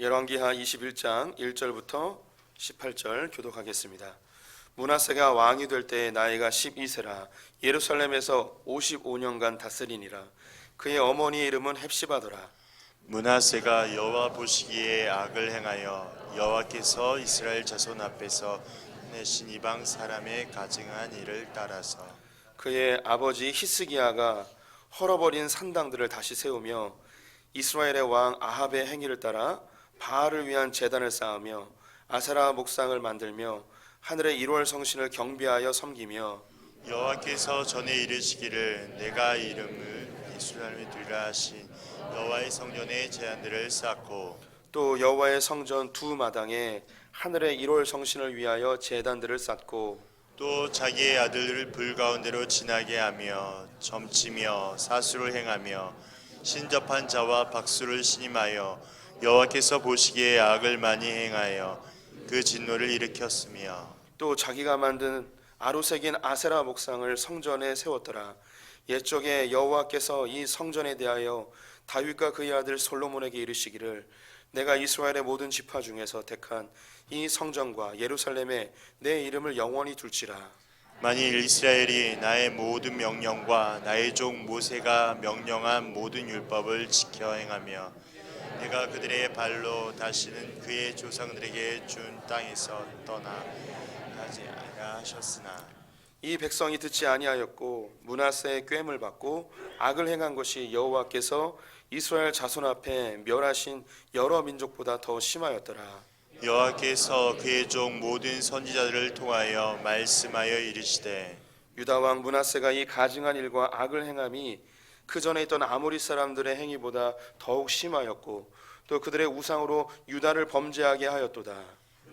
열왕기하 21장 1절부터 18절 교독하겠습니다. 므낫세가 왕이 될 때에 나이가 12세라 예루살렘에서 55년간 다스리니라. 그의 어머니의 이름은 헵시바더라. 므낫세가 여호와 보시기에 악을 행하여 여호와께서 이스라엘 자손 앞에서 내신 이방 사람의 가증한 일을 따라서 그의 아버지 히스기야가 헐어버린 산당들을 다시 세우며 이스라엘의 왕 아합의 행위를 따라 바알을 위한 제단을 쌓으며 아세라 목상을 만들며 하늘의 1월 성신을 경배하여 섬기며 여호와께서 전에 이르시기를 내가 이름을 이스라엘에 두리라 하신 여호와의 성전에 제단들을 쌓고 또 여호와의 성전 두 마당에 하늘의 1월 성신을 위하여 제단들을 쌓고 또 자기의 아들들을 불 가운데로 지나게 하며 점치며 사수를 행하며 신접한 자와 박수를 신임하여 여호와께서 보시기에 악을 많이 행하여 그 진노를 일으켰으며 또 자기가 만든 아루색인 아세라 목상을 성전에 세웠더라. 옛적에 여호와께서 이 성전에 대하여 다윗과 그의 아들 솔로몬에게 이르시기를 내가 이스라엘의 모든 지파 중에서 택한 이 성전과 예루살렘에 내 이름을 영원히 둘지라. 만일 이스라엘이 나의 모든 명령과 나의 종 모세가 명령한 모든 율법을 지켜 행하며 내가 그들의 발로 다시는 그의 조상들에게 준 땅에서 떠나가지 아니라 하셨으나 이 백성이 듣지 아니하였고 므낫세의 꾀을 받고 악을 행한 것이 여호와께서 이스라엘 자손 앞에 멸하신 여러 민족보다 더 심하였더라. 여호와께서 그의 종 모든 선지자들을 통하여 말씀하여 이르시되 유다 왕 므낫세가 이 가증한 일과 악을 행함이 그 전에 있던 아모리 사람들의 행위보다 더욱 심하였고 또 그들의 우상으로 유다를 범죄하게 하였도다.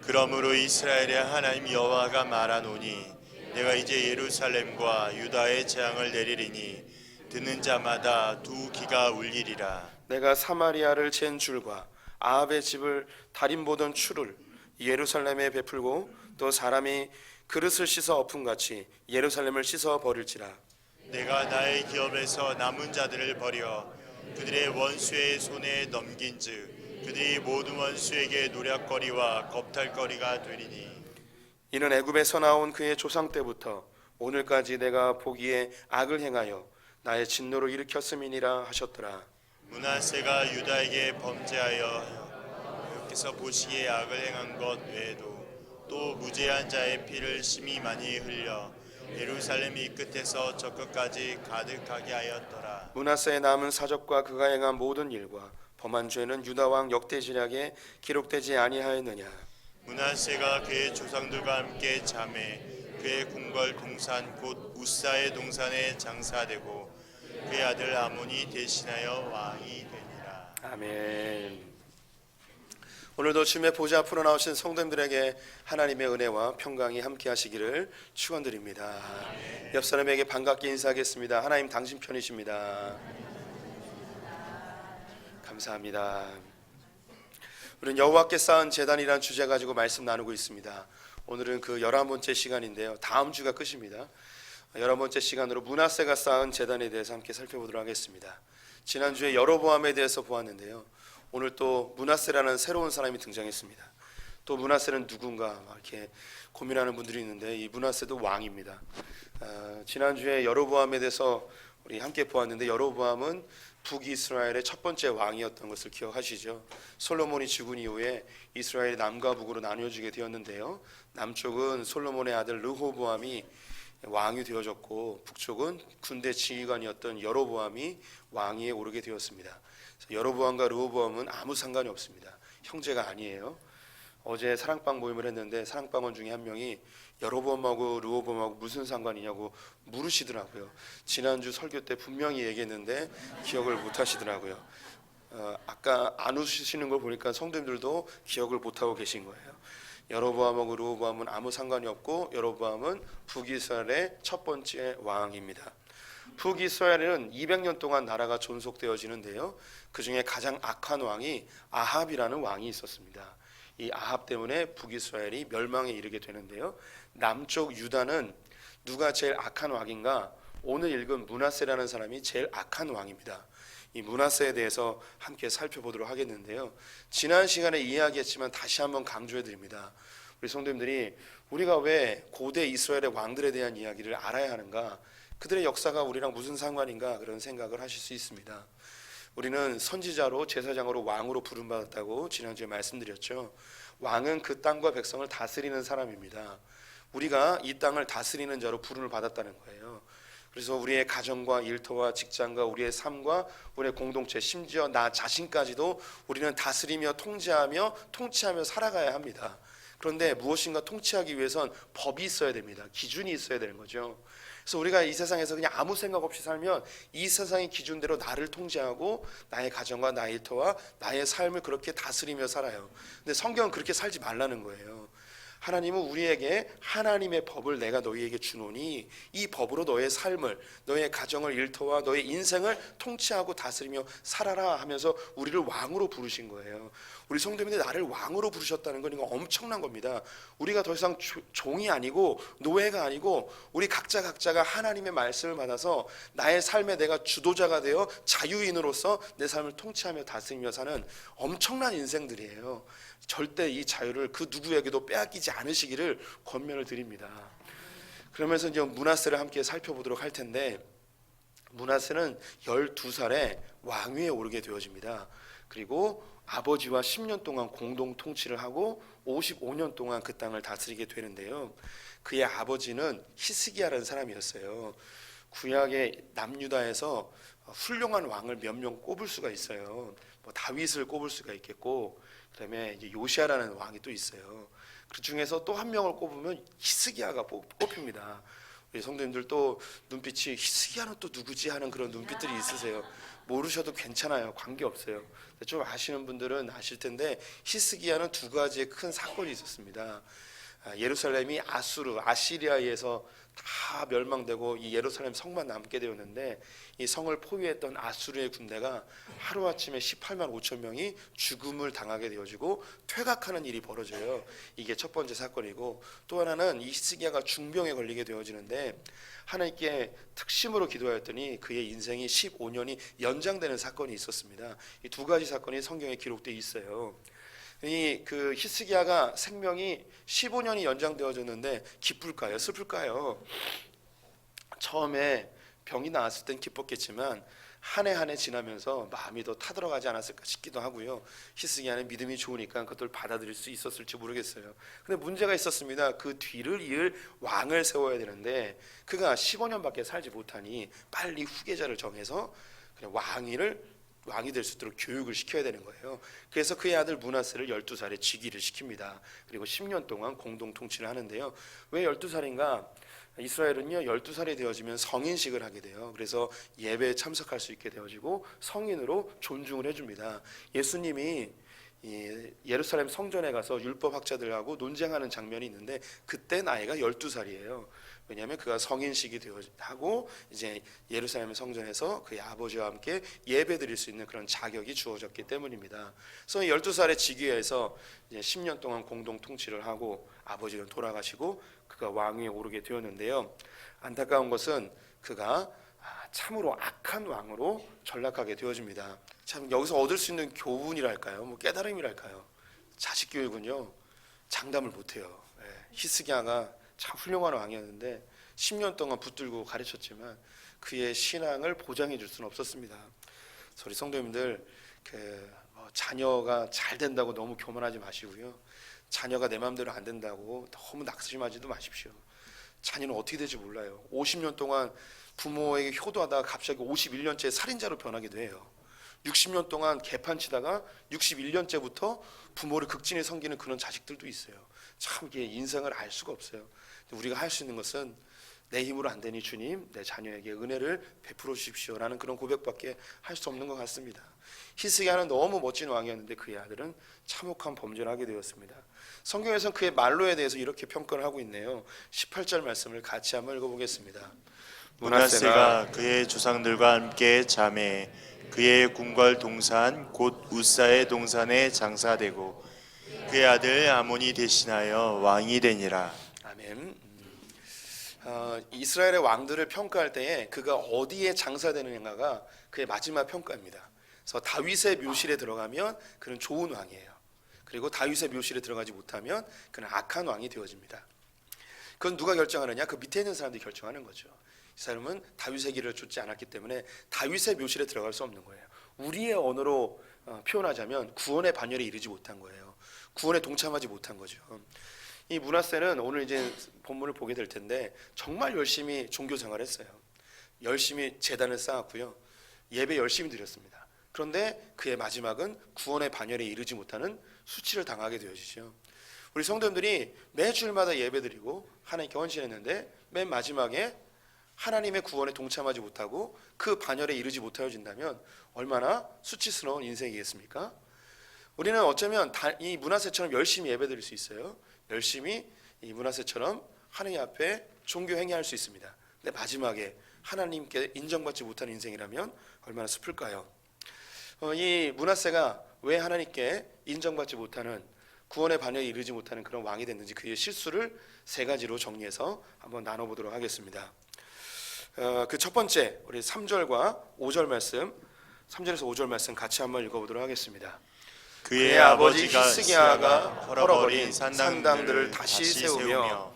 그러므로 이스라엘의 하나님 여호와가 말하노니 내가 이제 예루살렘과 유다의 재앙을 내리리니 듣는 자마다 두 귀가 울리리라. 내가 사마리아를 잰 줄과 아합의 집을 달인 보던 추를 예루살렘에 베풀고 또 사람이 그릇을 씻어 엎음같이 예루살렘을 씻어 버릴지라. 내가 나의 기업에서 남은 자들을 버려 그들의 원수의 손에 넘긴즉 그들이 모든 원수에게 노략거리와 겁탈거리가 되리니 이는 애굽에서 나온 그의 조상 때부터 오늘까지 내가 보기에 악을 행하여 나의 진노를 일으켰음이니라 하셨더라. 므낫세가 유다에게 범죄하여 여호와께서 보시기에 악을 행한 것 외에도 또 무죄한 자의 피를 심히 많이 흘려 예루살렘 이 끝에서 저 끝까지 가득하게 하였더라. 므낫세의 남은 사적과 그가 행한 모든 일과 범한 죄는 유다 왕 역대지략에 기록되지 아니하였느냐. 므낫세가 그의 조상들과 함께 잠에 그의 궁궐 동산 곧 우사의 동산에 장사되고 그의 아들 아몬이 대신하여 왕이 되니라. 아멘. 오늘도 주님의 보좌 앞으로 나오신 성도님들에게 하나님의 은혜와 평강이 함께 하시기를 축원드립니다. 옆 사람에게 반갑게 인사하겠습니다. 하나님 당신 편이십니다. 감사합니다. 우리는 여호와께 쌓은 제단이라는 주제 가지고 말씀 나누고 있습니다. 오늘은 그 11번째 시간인데요. 다음 주가 끝입니다. 11번째 시간으로 므낫세가 쌓은 제단에 대해서 함께 살펴보도록 하겠습니다. 지난주에 여로보암에 대해서 보았는데요. 오늘 또 므낫세라는 새로운 사람이 등장했습니다. 또 므낫세는 누군가 이렇게 고민하는 분들이 있는데 이 므낫세도 왕입니다. 지난주에 여로보암에 대해서 우리 함께 보았는데 여로보암은 북이스라엘의 첫 번째 왕이었던 것을 기억하시죠. 솔로몬이 죽은 이후에 이스라엘이 남과 북으로 나뉘어지게 되었는데요. 남쪽은 솔로몬의 아들 르호보암이 왕이 되어졌고 북쪽은 군대 지휘관이었던 여로보암이 왕위에 오르게 되었습니다. 여로보암과 르호보암은 아무 상관이 없습니다. 형제가 아니에요. 어제 사랑방 모임을 했는데 사랑방원 중에 한 명이 여로보암하고 르호보암하고 무슨 상관이냐고 물으시더라고요. 지난주 설교 때 분명히 얘기했는데 기억을 못 하시더라고요. 아까 안 웃으시는 걸 보니까 성도님들도 기억을 못하고 계신 거예요. 여로보암하고 르호보암은 아무 상관이 없고 여로보암은 북이스라엘의 첫 번째 왕입니다. 북이스라엘은 200년 동안 나라가 존속되어지는데요. 그 중에 가장 악한 왕이 아합이라는 왕이 있었습니다. 이 아합 때문에 북이스라엘이 멸망에 이르게 되는데요. 남쪽 유다는 누가 제일 악한 왕인가? 오늘 읽은 므낫세라는 사람이 제일 악한 왕입니다. 이 므낫세에 대해서 함께 살펴보도록 하겠는데요. 지난 시간에 이야기했지만 다시 한번 강조해 드립니다. 우리 성도님들이 우리가 왜 고대 이스라엘의 왕들에 대한 이야기를 알아야 하는가, 그들의 역사가 우리랑 무슨 상관인가, 그런 생각을 하실 수 있습니다. 우리는 선지자로, 제사장으로, 왕으로 부름받았다고 지난주에 말씀드렸죠. 왕은 그 땅과 백성을 다스리는 사람입니다. 우리가 이 땅을 다스리는 자로 부름을 받았다는 거예요. 그래서 우리의 가정과 일터와 직장과 우리의 삶과 우리의 공동체, 심지어 나 자신까지도 우리는 다스리며 통치하며 살아가야 합니다. 그런데 무엇인가 통치하기 위해선 법이 있어야 됩니다. 기준이 있어야 되는 거죠. 그래서 우리가 이 세상에서 그냥 아무 생각 없이 살면 이 세상의 기준대로 나를 통제하고 나의 가정과 나의 일터와 나의 삶을 그렇게 다스리며 살아요. 근데 성경은 그렇게 살지 말라는 거예요. 하나님은 우리에게 하나님의 법을 내가 너희에게 주노니 이 법으로 너의 삶을, 너의 가정을, 일터와 너의 인생을 통치하고 다스리며 살아라 하면서 우리를 왕으로 부르신 거예요. 우리 성도님들이 나를 왕으로 부르셨다는 건 이거 엄청난 겁니다. 우리가 더 이상 종이 아니고 노예가 아니고 우리 각자가 하나님의 말씀을 받아서 나의 삶에 내가 주도자가 되어 자유인으로서 내 삶을 통치하며 다스리며 사는 엄청난 인생들이에요. 절대 이 자유를 그 누구에게도 빼앗기지 않으시기를 권면을 드립니다. 그러면서 이제 므낫세를 함께 살펴보도록 할 텐데, 므낫세는 12살에 왕위에 오르게 되어집니다. 그리고 아버지와 10년 동안 공동 통치를 하고 55년 동안 그 땅을 다스리게 되는데요. 그의 아버지는 히스기야라는 사람이었어요. 구약의 남유다에서 훌륭한 왕을 몇 명 꼽을 수가 있어요. 뭐 다윗을 꼽을 수가 있겠고, 그다음에 이제 요시아라는 왕이 또 있어요. 그 중에서 또 한 명을 꼽으면 히스기야가 꼽힙니다. 우리 성도님들 또 눈빛이 히스기야는 또 누구지 하는 그런 눈빛들이 있으세요. 모르셔도 괜찮아요. 관계없어요. 좀 아시는 분들은 아실 텐데 히스기야는 두 가지의 큰 사건이 있었습니다. 예루살렘이 아시리아에서 다 멸망되고 이 예루살렘 성만 남게 되었는데, 이 성을 포위했던 아수르의 군대가 하루아침에 18만 5천 명이 죽음을 당하게 되어지고 퇴각하는 일이 벌어져요. 이게 첫 번째 사건이고, 또 하나는 히스기야가 중병에 걸리게 되어지는데 하나님께 특심으로 기도하였더니 그의 인생이 15년이 연장되는 사건이 있었습니다. 이 두 가지 사건이 성경에 기록되어 있어요. 그 히스기야가 생명이 15년이 연장되어졌는데 기쁠까요? 슬플까요? 처음에 병이 나왔을 땐 기뻤겠지만 한 해 한 해 지나면서 마음이 더 타들어가지 않았을까 싶기도 하고요. 히스기야는 믿음이 좋으니까 그것을 받아들일 수 있었을지 모르겠어요. 근데 문제가 있었습니다. 그 뒤를 이을 왕을 세워야 되는데 그가 15년밖에 살지 못하니 빨리 후계자를 정해서 그냥 왕이 될 수 있도록 교육을 시켜야 되는 거예요. 그래서 그의 아들 므낫세를 12살에 즉위를 시킵니다. 그리고 10년 동안 공동 통치를 하는데요. 왜 12살인가? 이스라엘은요 12살이 되어지면 성인식을 하게 돼요. 그래서 예배에 참석할 수 있게 되어지고 성인으로 존중을 해줍니다. 예수님이 예루살렘 성전에 가서 율법학자들하고 논쟁하는 장면이 있는데 그때 나이가 12살이에요. 왜냐하면 그가 성인식이 하고 이제 예루살렘 성전에서 그의 아버지와 함께 예배드릴 수 있는 그런 자격이 주어졌기 때문입니다. 그래서 12살에 즉위해서 이제 10년 동안 공동 통치를 하고 아버지는 돌아가시고 그가 왕위에 오르게 되었는데요. 안타까운 것은 그가 참으로 악한 왕으로 전락하게 되어집니다. 참 여기서 얻을 수 있는 교훈이랄까요? 뭐 깨달음이랄까요? 자식 교육은요 장담을 못해요. 히스기야가 참 훌륭한 왕이었는데 10년 동안 붙들고 가르쳤지만 그의 신앙을 보장해 줄 수는 없었습니다. 우리 성도님들 자녀가 잘 된다고 너무 교만하지 마시고요. 자녀가 내 마음대로 안 된다고 너무 낙심하지도 마십시오. 자녀는 어떻게 될지 몰라요. 50년 동안 부모에게 효도하다가 갑자기 51년째 살인자로 변하기도 해요. 60년 동안 개판치다가 61년째부터 부모를 극진히 섬기는 그런 자식들도 있어요. 참 이게 인생을 알 수가 없어요. 우리가 할 수 있는 것은 내 힘으로 안 되니 주님 내 자녀에게 은혜를 베풀어 주십시오라는 그런 고백밖에 할 수 없는 것 같습니다. 히스기야는 너무 멋진 왕이었는데 그의 아들은 참혹한 범죄를 하게 되었습니다. 성경에서는 그의 말로에 대해서 이렇게 평가를 하고 있네요. 18절 말씀을 같이 한번 읽어보겠습니다. 므낫세가 그의 조상들과 함께 잠에 그의 궁궐 동산 곧 우사의 동산에 장사되고 그의 아들 아몬이 대신하여 왕이 되니라. 아멘. 이스라엘의 왕들을 평가할 때에 그가 어디에 장사되느냐가 그의 마지막 평가입니다. 그래서 다윗의 묘실에 들어가면 그는 좋은 왕이에요. 그리고 다윗의 묘실에 들어가지 못하면 그는 악한 왕이 되어집니다. 그건 누가 결정하느냐? 그 밑에 있는 사람들이 결정하는 거죠. 이 사람은 다윗의 길을 쫓지 않았기 때문에 다윗의 묘실에 들어갈 수 없는 거예요. 우리의 언어로 표현하자면 구원의 반열에 이르지 못한 거예요. 구원에 동참하지 못한 거죠. 이 므낫세는 오늘 이제 본문을 보게 될 텐데 정말 열심히 종교 생활했어요. 열심히 제단을 쌓았고요. 예배 열심히 드렸습니다. 그런데 그의 마지막은 구원의 반열에 이르지 못하는 수치를 당하게 되어지죠. 우리 성도님들이 매주일마다 예배드리고 하나님께 헌신했는데 맨 마지막에 하나님의 구원에 동참하지 못하고 그 반열에 이르지 못하여진다면 얼마나 수치스러운 인생이겠습니까? 우리는 어쩌면 이 므낫세처럼 열심히 예배드릴 수 있어요. 열심히 이 므낫세처럼 하나님 앞에 종교 행위할 수 있습니다. 근데 마지막에 하나님께 인정받지 못하는 인생이라면 얼마나 슬플까요? 이 므낫세가 왜 하나님께 인정받지 못하는 구원의 반열에 이르지 못하는 그런 왕이 됐는지 그의 실수를 세 가지로 정리해서 한번 나눠보도록 하겠습니다. 그 첫 번째 우리 3절과 5절 말씀 3절에서 5절 말씀 같이 한번 읽어보도록 하겠습니다. 그의 아버지 히스기야가 헐어버린 산당들을 다시 세우며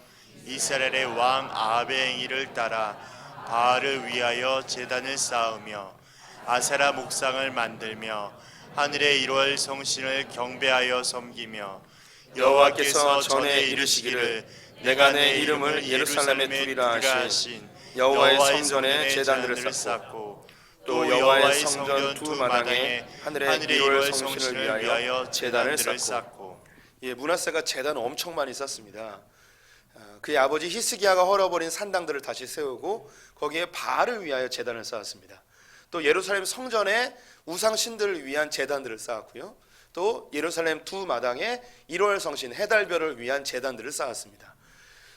이스라엘의 왕 아합의 행위를 따라 바알을 위하여 제단을 쌓으며 아세라 목상을 만들며 하늘의 1월 성신을 경배하여 섬기며 여호와께서 전에 이르시기를 내가 내 이름을 예루살렘에 두리라 하신 여호와의 성전에 제단들을 쌓고 또 여호와의 성전 두 마당에 하늘의 1월 성신을 위하여 제단을 쌓고. 예, 므낫세가 제단을 엄청 많이 쌓습니다. 그의 아버지 히스기야가 헐어버린 산당들을 다시 세우고 거기에 바알을 위하여 제단을 쌓았습니다. 또 예루살렘 성전에 우상 신들을 위한 제단들을 쌓았고요. 또 예루살렘 두 마당에 1월 성신 해달별을 위한 제단들을 쌓았습니다.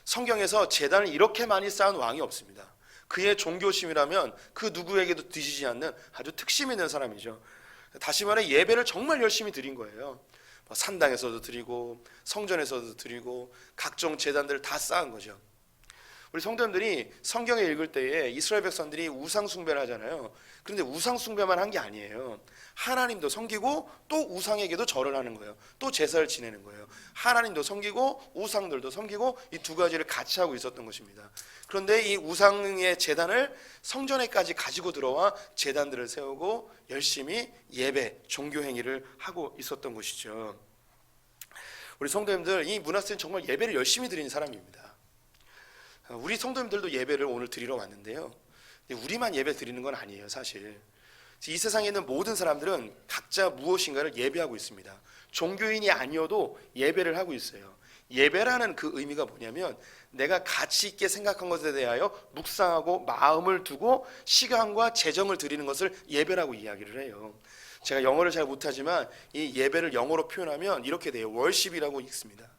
성경에서 제단을 이렇게 많이 쌓은 왕이 없습니다. 그의 종교심이라면 그 누구에게도 뒤지지 않는 아주 특심 있는 사람이죠. 다시 말해 예배를 정말 열심히 드린 거예요. 산당에서도 드리고 성전에서도 드리고 각종 제단들을 다 쌓은 거죠. 우리 성도님들이 성경에 읽을 때에 이스라엘 백성들이 우상 숭배를 하잖아요. 그런데 우상 숭배만 한 게 아니에요. 하나님도 섬기고 또 우상에게도 절을 하는 거예요. 또 제사를 지내는 거예요. 하나님도 섬기고 우상들도 섬기고 이 두 가지를 같이 하고 있었던 것입니다. 그런데 이 우상의 제단을 성전에까지 가지고 들어와 제단들을 세우고 열심히 예배, 종교 행위를 하고 있었던 것이죠. 우리 성도님들, 이 므낫세는 정말 예배를 열심히 드리는 사람입니다. 우리 성도님들도 예배를 오늘 드리러 왔는데요. 우리만 예배 드리는 건 아니에요, 사실. 이 세상에 있는 모든 사람들은 각자 무엇인가를 예배하고 있습니다. 종교인이 아니어도 예배를 하고 있어요. 예배라는 그 의미가 뭐냐면 내가 가치 있게 생각한 것에 대하여 묵상하고 마음을 두고 시간과 재정을 드리는 것을 예배라고 이야기를 해요. 제가 영어를 잘 못하지만 이 예배를 영어로 표현하면 이렇게 돼요. 월십이라고 읽습니다.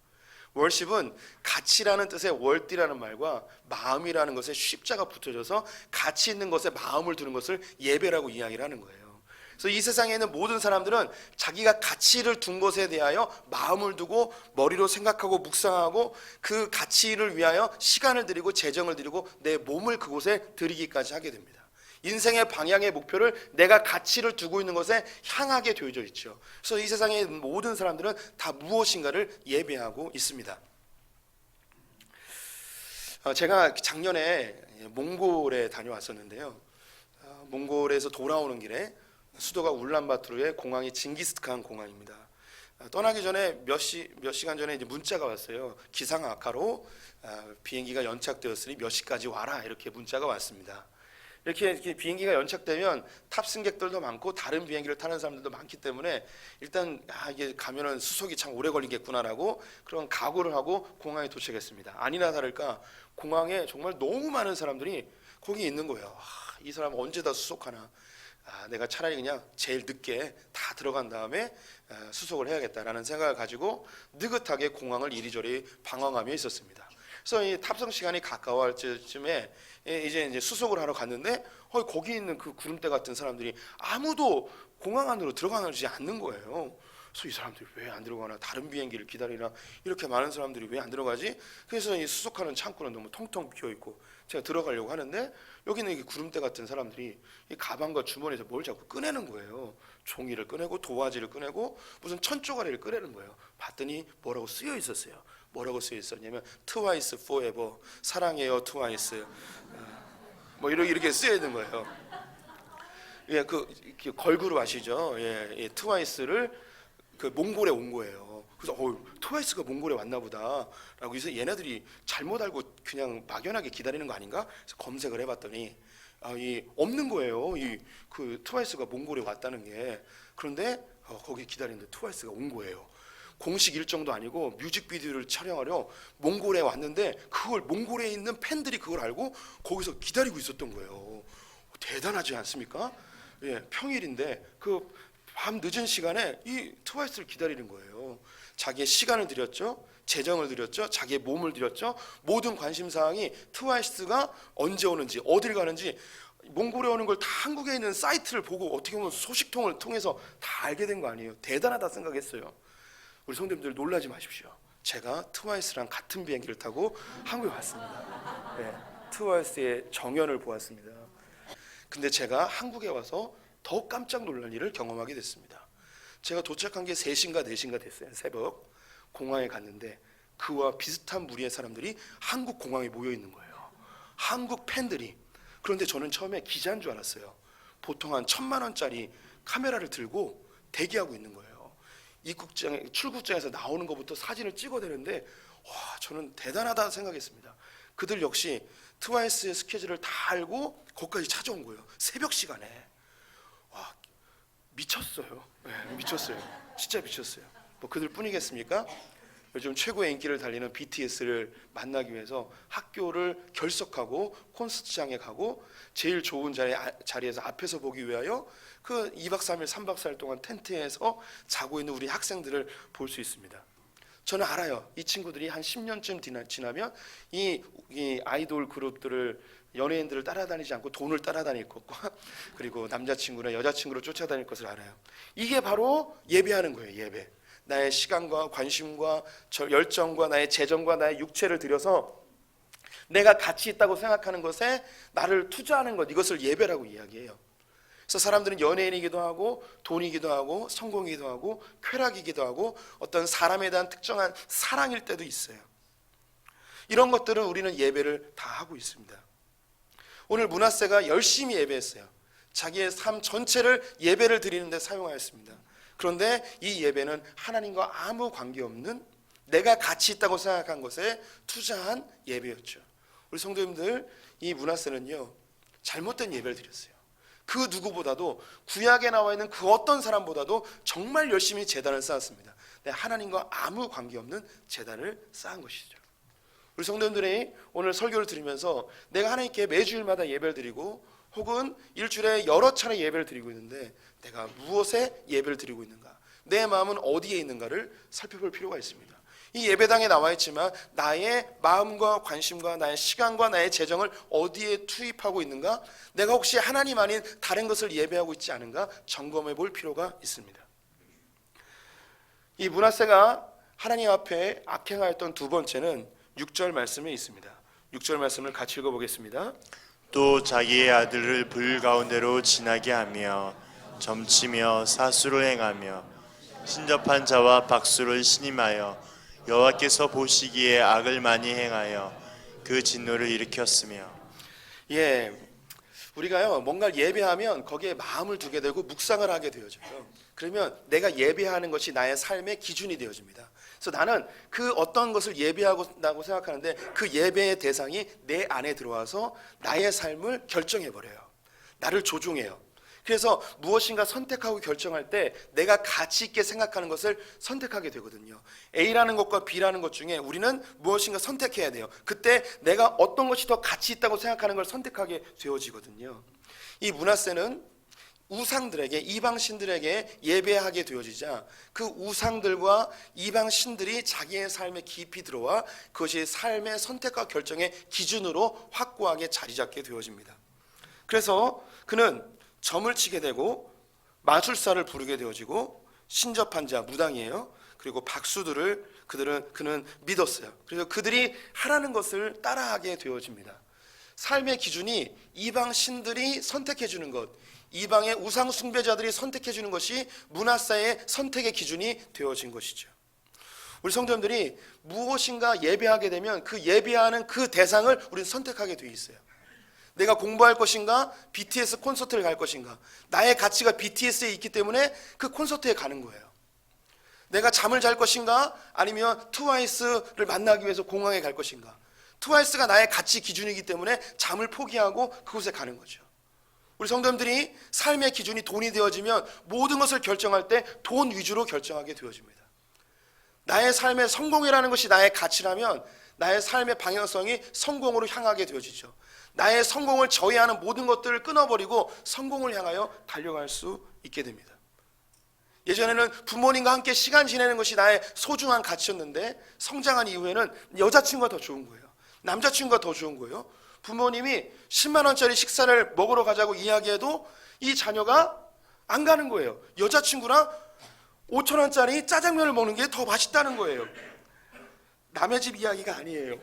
월십은 가치라는 뜻의 월띠라는 말과 마음이라는 것에 십자가 붙어져서 가치 있는 것에 마음을 두는 것을 예배라고 이야기를 하는 거예요. 그래서 이 세상에 있는 모든 사람들은 자기가 가치를 둔 것에 대하여 마음을 두고 머리로 생각하고 묵상하고 그 가치를 위하여 시간을 들이고 재정을 들이고 내 몸을 그곳에 들이기까지 하게 됩니다. 인생의 방향의 목표를 내가 가치를 두고 있는 것에 향하게 되어져 있죠. 그래서 이 세상의 모든 사람들은 다 무엇인가를 예배하고 있습니다. 제가 작년에 몽골에 다녀왔었는데요. 몽골에서 돌아오는 길에 수도가 울란바토르의 공항이 징기스칸 공항입니다. 떠나기 전에 몇 시간 전에 이제 문자가 왔어요. 기상 악화로 비행기가 연착되었으니 몇 시까지 와라 이렇게 문자가 왔습니다. 이렇게 비행기가 연착되면 탑승객들도 많고 다른 비행기를 타는 사람들도 많기 때문에 일단 이게 가면은 수속이 참 오래 걸리겠구나라고 그런 각오를 하고 공항에 도착했습니다. 아니나 다를까 공항에 정말 너무 많은 사람들이 거기 있는 거예요. 이 사람 언제 다 수속하나. 내가 차라리 그냥 제일 늦게 다 들어간 다음에 수속을 해야겠다라는 생각을 가지고 느긋하게 공항을 이리저리 방황하며 있었습니다. 그래서 이 탑승 시간이 가까워할 즈음에 이제 수속을 하러 갔는데 거기 있는 그 구름대 같은 사람들이 아무도 공항 안으로 들어가지 않는 거예요. 그래서 이 사람들이 왜 안 들어가나, 다른 비행기를 기다리나, 이렇게 많은 사람들이 왜 안 들어가지? 그래서 이 수속하는 창구는 너무 텅텅 비어 있고 제가 들어가려고 하는데 여기는 이 구름대 같은 사람들이 이 가방과 주머니에서 뭘 자꾸 꺼내는 거예요. 종이를 꺼내고 도화지를 꺼내고 무슨 천조가리를 꺼내는 거예요. 봤더니 뭐라고 쓰여 있었어요. 뭐라고 쓰여 있었냐면 트와이스 forever, 사랑해요 트와이스, 뭐 이렇게 쓰여 있는 거예요. 예, 그 걸그룹 아시죠? 예, 예, 트와이스를 그 몽골에 온 거예요. 그래서 트와이스가 몽골에 왔나 보다라고 해서 얘네들이 잘못 알고 그냥 막연하게 기다리는 거 아닌가? 그래서 검색을 해봤더니 이 없는 거예요. 이 그 트와이스가 몽골에 왔다는 게. 그런데 거기 기다리는데 트와이스가 온 거예요. 공식 일정도 아니고 뮤직비디오를 촬영하려 몽골에 왔는데 그걸 몽골에 있는 팬들이 그걸 알고 거기서 기다리고 있었던 거예요. 대단하지 않습니까? 예, 평일인데 그 밤 늦은 시간에 이 트와이스를 기다리는 거예요. 자기의 시간을 들였죠, 재정을 들였죠, 자기의 몸을 들였죠. 모든 관심 사항이 트와이스가 언제 오는지, 어딜 가는지, 몽골에 오는 걸 다 한국에 있는 사이트를 보고 어떻게 보면 소식통을 통해서 다 알게 된 거 아니에요. 대단하다 생각했어요. 우리 성도님들 놀라지 마십시오. 제가 트와이스랑 같은 비행기를 타고 한국에 왔습니다. 네, 트와이스의 정연을 보았습니다. 근데 제가 한국에 와서 더 깜짝 놀랄 일을 경험하게 됐습니다. 제가 도착한 게 3시인가 4시인가 됐어요. 새벽 공항에 갔는데 그와 비슷한 무리의 사람들이 한국 공항에 모여 있는 거예요. 한국 팬들이. 그런데 저는 처음에 기자인 줄 알았어요. 보통 한 1,000만 원짜리 카메라를 들고 대기하고 있는 거예요. 입국장에, 출국장에서 나오는 것부터 사진을 찍어대는데 와, 저는 대단하다 생각했습니다. 그들 역시 트와이스의 스케줄을 다 알고 거기까지 찾아온 거예요. 새벽 시간에. 와, 미쳤어요. 네, 미쳤어요. 진짜 미쳤어요. 뭐 그들 뿐이겠습니까? 요즘 최고의 인기를 달리는 BTS를 만나기 위해서 학교를 결석하고 콘서트장에 가고 제일 좋은 자리에서 앞에서 보기 위하여 그 2박 3일 3박 4일 동안 텐트에서 자고 있는 우리 학생들을 볼 수 있습니다. 저는 알아요. 이 친구들이 한 10년쯤 지나면 이 아이돌 그룹들을, 연예인들을 따라다니지 않고 돈을 따라다닐 것과 그리고 남자친구나 여자친구를 쫓아다닐 것을 알아요. 이게 바로 예배하는 거예요. 예배. 나의 시간과 관심과 열정과 나의 재정과 나의 육체를 들여서 내가 가치 있다고 생각하는 것에 나를 투자하는 것, 이것을 예배라고 이야기해요. 그래서 사람들은 연예인이기도 하고 돈이기도 하고 성공이기도 하고 쾌락이기도 하고 어떤 사람에 대한 특정한 사랑일 때도 있어요. 이런 것들은 우리는 예배를 다 하고 있습니다. 오늘 므낫세가 열심히 예배했어요. 자기의 삶 전체를 예배를 드리는 데 사용하였습니다. 그런데 이 예배는 하나님과 아무 관계없는 내가 가치 있다고 생각한 것에 투자한 예배였죠. 우리 성도님들, 이 므낫세는요 잘못된 예배를 드렸어요. 그 누구보다도, 구약에 나와 있는 그 어떤 사람보다도 정말 열심히 제단을 쌓았습니다. 하나님과 아무 관계없는 제단을 쌓은 것이죠. 우리 성도님들이 오늘 설교를 들으면서 내가 하나님께 매주일마다 예배를 드리고 혹은 일주일에 여러 차례 예배를 드리고 있는데 내가 무엇에 예배를 드리고 있는가, 내 마음은 어디에 있는가를 살펴볼 필요가 있습니다. 이 예배당에 나와 있지만 나의 마음과 관심과 나의 시간과 나의 재정을 어디에 투입하고 있는가, 내가 혹시 하나님 아닌 다른 것을 예배하고 있지 않은가 점검해 볼 필요가 있습니다. 이 므낫세가 하나님 앞에 악행하였던 두 번째는 6절 말씀에 있습니다. 6절 말씀을 같이 읽어보겠습니다. 또 자기의 아들을 불 가운데로 지나게 하며 점치며 사수를 행하며 신접한 자와 박수를 신임하여 여호와께서 보시기에 악을 많이 행하여 그 진노를 일으켰으며. 예, 우리가요 뭔가 예배하면 거기에 마음을 두게 되고 묵상을 하게 되어져요. 그러면 내가 예배하는 것이 나의 삶의 기준이 되어집니다. 그래서 나는 그 어떤 것을 예배하고 생각하는데 그 예배의 대상이 내 안에 들어와서 나의 삶을 결정해 버려요. 나를 조종해요. 그래서 무엇인가 선택하고 결정할 때 내가 가치 있게 생각하는 것을 선택하게 되거든요. A라는 것과 B라는 것 중에 우리는 무엇인가 선택해야 돼요. 그때 내가 어떤 것이 더 가치 있다고 생각하는 걸 선택하게 되어지거든요. 이 므낫세는 우상들에게, 이방신들에게 예배하게 되어지자 그 우상들과 이방신들이 자기의 삶에 깊이 들어와 그것이 삶의 선택과 결정의 기준으로 확고하게 자리 잡게 되어집니다. 그래서 그는 점을 치게 되고 마술사를 부르게 되어지고 신접한 자 무당이에요. 그리고 박수들을 그는 믿었어요. 그래서 그들이 하라는 것을 따라하게 되어집니다. 삶의 기준이 이방 신들이 선택해 주는 것, 이방의 우상 숭배자들이 선택해 주는 것이 문하사의 선택의 기준이 되어진 것이죠. 우리 성도님들이 무엇인가 예배하게 되면 그 예배하는 그 대상을 우리는 선택하게 돼 있어요. 내가 공부할 것인가, BTS 콘서트를 갈 것인가. 나의 가치가 BTS에 있기 때문에 그 콘서트에 가는 거예요. 내가 잠을 잘 것인가, 아니면 트와이스를 만나기 위해서 공항에 갈 것인가. 트와이스가 나의 가치 기준이기 때문에 잠을 포기하고 그곳에 가는 거죠. 우리 성도님들이 삶의 기준이 돈이 되어지면 모든 것을 결정할 때 돈 위주로 결정하게 되어집니다. 나의 삶의 성공이라는 것이 나의 가치라면 나의 삶의 방향성이 성공으로 향하게 되어지죠. 나의 성공을 저해하는 모든 것들을 끊어버리고 성공을 향하여 달려갈 수 있게 됩니다. 예전에는 부모님과 함께 시간 지내는 것이 나의 소중한 가치였는데 성장한 이후에는 여자친구가 더 좋은 거예요. 남자친구가 더 좋은 거예요. 부모님이 10만 원짜리 식사를 먹으러 가자고 이야기해도 이 자녀가 안 가는 거예요. 여자친구랑 5천 원짜리 짜장면을 먹는 게 더 맛있다는 거예요. 남의 집 이야기가 아니에요.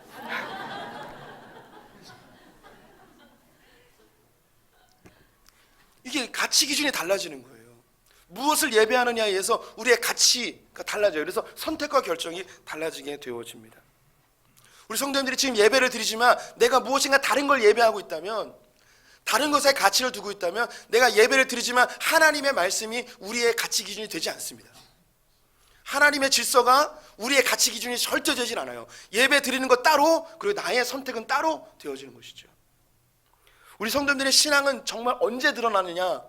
이게 가치 기준이 달라지는 거예요. 무엇을 예배하느냐에 의해서 우리의 가치가 달라져요. 그래서 선택과 결정이 달라지게 되어집니다. 우리 성도님들이 지금 예배를 드리지만 내가 무엇인가 다른 걸 예배하고 있다면, 다른 것에 가치를 두고 있다면 내가 예배를 드리지만 하나님의 말씀이 우리의 가치 기준이 되지 않습니다. 하나님의 질서가 우리의 가치 기준이 절대 되질 않아요. 예배 드리는 것 따로, 그리고 나의 선택은 따로 되어지는 것이죠. 우리 성도님들의 신앙은 정말 언제 드러나느냐?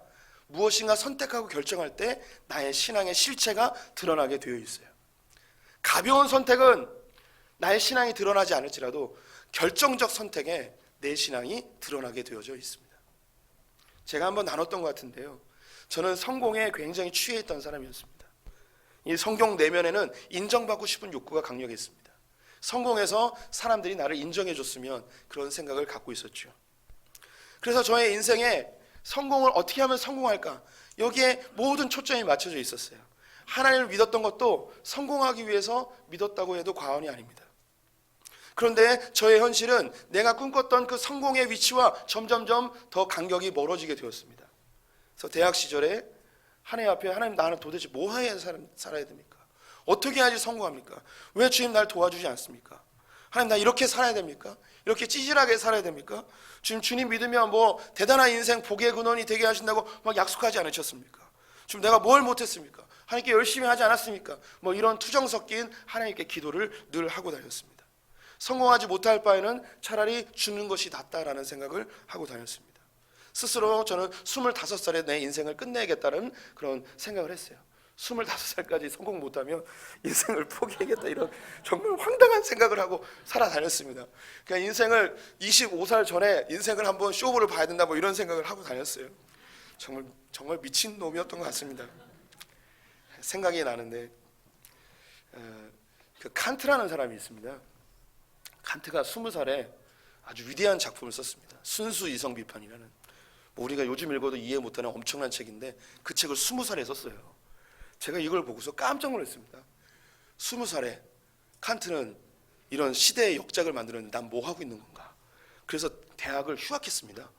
무엇인가 선택하고 결정할 때 나의 신앙의 실체가 드러나게 되어 있어요. 가벼운 선택은 나의 신앙이 드러나지 않을지라도 결정적 선택에 내 신앙이 드러나게 되어져 있습니다. 제가 한번 나눴던 것 같은데요, 저는 성공에 굉장히 취해 있던 사람이었습니다. 이 성경 내면에는 인정받고 싶은 욕구가 강력했습니다. 성공해서 사람들이 나를 인정해 줬으면 그런 생각을 갖고 있었죠. 그래서 저의 인생에 성공을 어떻게 하면 성공할까, 여기에 모든 초점이 맞춰져 있었어요. 하나님을 믿었던 것도 성공하기 위해서 믿었다고 해도 과언이 아닙니다. 그런데 저의 현실은 내가 꿈꿨던 그 성공의 위치와 점점점 더 간격이 멀어지게 되었습니다. 그래서 대학 시절에 하나님 앞에, 하나님, 나는 도대체 뭐 해야 살아야 됩니까? 어떻게 해야지 성공합니까? 왜 주님 날 도와주지 않습니까? 하나님, 나 이렇게 살아야 됩니까? 이렇게 찌질하게 살아야 됩니까? 지금 주님 믿으면 뭐 대단한 인생 복의 근원이 되게 하신다고 막 약속하지 않으셨습니까? 지금 내가 뭘 못했습니까? 하나님께 열심히 하지 않았습니까? 뭐 이런 투정 섞인 하나님께 기도를 늘 하고 다녔습니다. 성공하지 못할 바에는 차라리 죽는 것이 낫다라는 생각을 하고 다녔습니다. 스스로 저는 25살에 내 인생을 끝내야겠다는 그런 생각을 했어요. 25살까지 성공 못하면 인생을 포기하겠다, 이런 정말 황당한 생각을 하고 살아다녔습니다. 그러니까 인생을 25살 전에 인생을 한번 쇼부를 봐야 된다, 뭐 이런 생각을 하고 다녔어요. 정말 미친 놈이었던 것 같습니다. 생각이 나는데 그 칸트라는 사람이 있습니다. 칸트가 20살에 아주 위대한 작품을 썼습니다. 순수 이성 비판이라는, 뭐 우리가 요즘 읽어도 이해 못하는 엄청난 책인데 그 책을 20살에 썼어요. 제가 이걸 보고서 깜짝 놀랐습니다. 20살에 칸트는 이런 시대의 역작을 만드는, 난 뭐 하고 있는 건가? 그래서 대학을 휴학했습니다.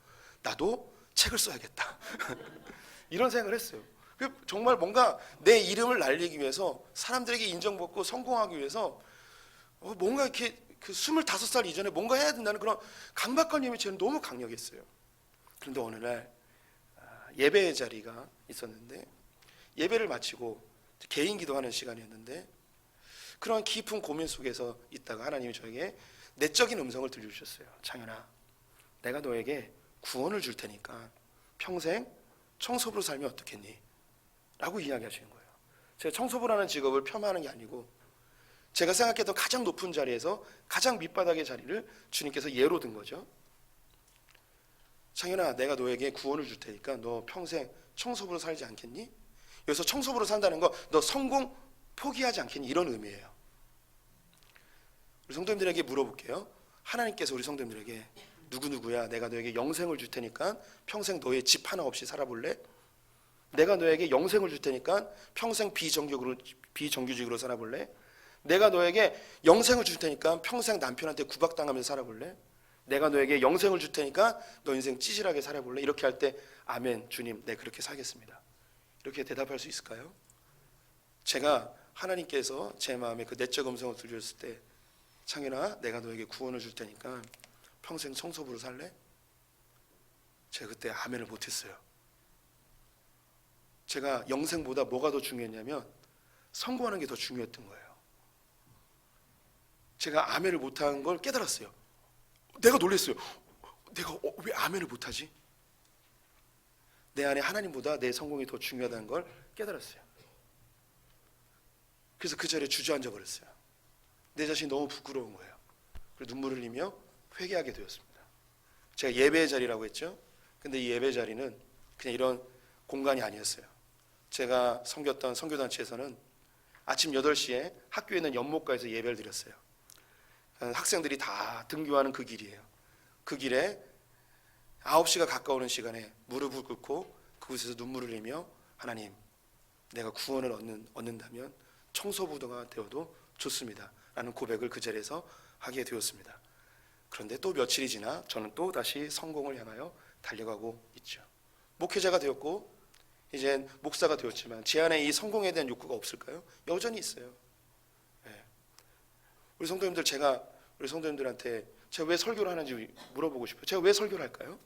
나도 책을 써야겠다. 이런 생각을 했어요. 정말 뭔가 내 이름을 날리기 위해서, 사람들에게 인정받고 성공하기 위해서 뭔가 이렇게 그 25살 이전에 뭔가 해야 된다는 그런 강박관념이 저는 너무 강력했어요. 그런데 어느 날 예배의 자리가 있었는데, 예배를 마치고 개인 기도하는 시간이었는데, 그런 깊은 고민 속에서 있다가 하나님이 저에게 내적인 음성을 들려주셨어요. 창현아, 내가 너에게 구원을 줄 테니까 평생 청소부로 살면 어떻겠니? 라고 이야기하시는 거예요. 제가 청소부라는 직업을 폄하하는 게 아니고, 제가 생각했던 가장 높은 자리에서 가장 밑바닥의 자리를 주님께서 예로 든 거죠. 창현아, 내가 너에게 구원을 줄 테니까 너 평생 청소부로 살지 않겠니? 여기서 청소부로 산다는 거, 너 성공 포기하지 않겠니? 이런 의미예요. 우리 성도님들에게 물어볼게요. 하나님께서 우리 성도님들에게 누구누구야, 내가 너에게 영생을 줄 테니까 평생 너의 집 하나 없이 살아볼래? 내가 너에게 영생을 줄 테니까 평생 비정규직으로 살아볼래? 내가 너에게 영생을 줄 테니까 평생 남편한테 구박당하면서 살아볼래? 내가 너에게 영생을 줄 테니까 너 인생 찌질하게 살아볼래? 이렇게 할 때 아멘 주님 네 그렇게 살겠습니다. 이렇게 대답할 수 있을까요? 제가 하나님께서 제 마음에 그 내적 음성을 들려줬을 때 창현아 내가 너에게 구원을 줄 테니까 평생 청소부로 살래? 제가 그때 아멘을 못했어요. 제가 영생보다 뭐가 더 중요했냐면 성공하는 게 더 중요했던 거예요. 제가 아멘을 못한 걸 깨달았어요. 내가 놀랐어요. 내가 왜 아멘을 못하지? 내 안에 하나님보다 내 성공이 더 중요하다는 걸 깨달았어요. 그래서 그 자리에 주저앉아 버렸어요. 내 자신이 너무 부끄러운 거예요. 그래서 눈물을 흘리며 회개하게 되었습니다. 제가 예배의 자리라고 했죠. 근데 이 예배 자리는 그냥 이런 공간이 아니었어요. 제가 섬겼던 선교단체에서는 아침 8시에 학교에 있는 연못가에서 예배를 드렸어요. 학생들이 다 등교하는 그 길이에요. 그 길에 9시가 가까우는 시간에 무릎을 꿇고 그곳에서 눈물을 흘리며 하나님 내가 구원을 얻는다면 청소부가 되어도 좋습니다 라는 고백을 그 자리에서 하게 되었습니다. 그런데 또 며칠이 지나 저는 또 다시 성공을 향하여 달려가고 있죠. 목회자가 되었고 이제 목사가 되었지만 제 안에 이 성공에 대한 욕구가 없을까요? 여전히 있어요. 네. 우리 성도님들한테 제가 왜 설교를 하는지 물어보고 싶어요. 제가 왜 설교를 할까요?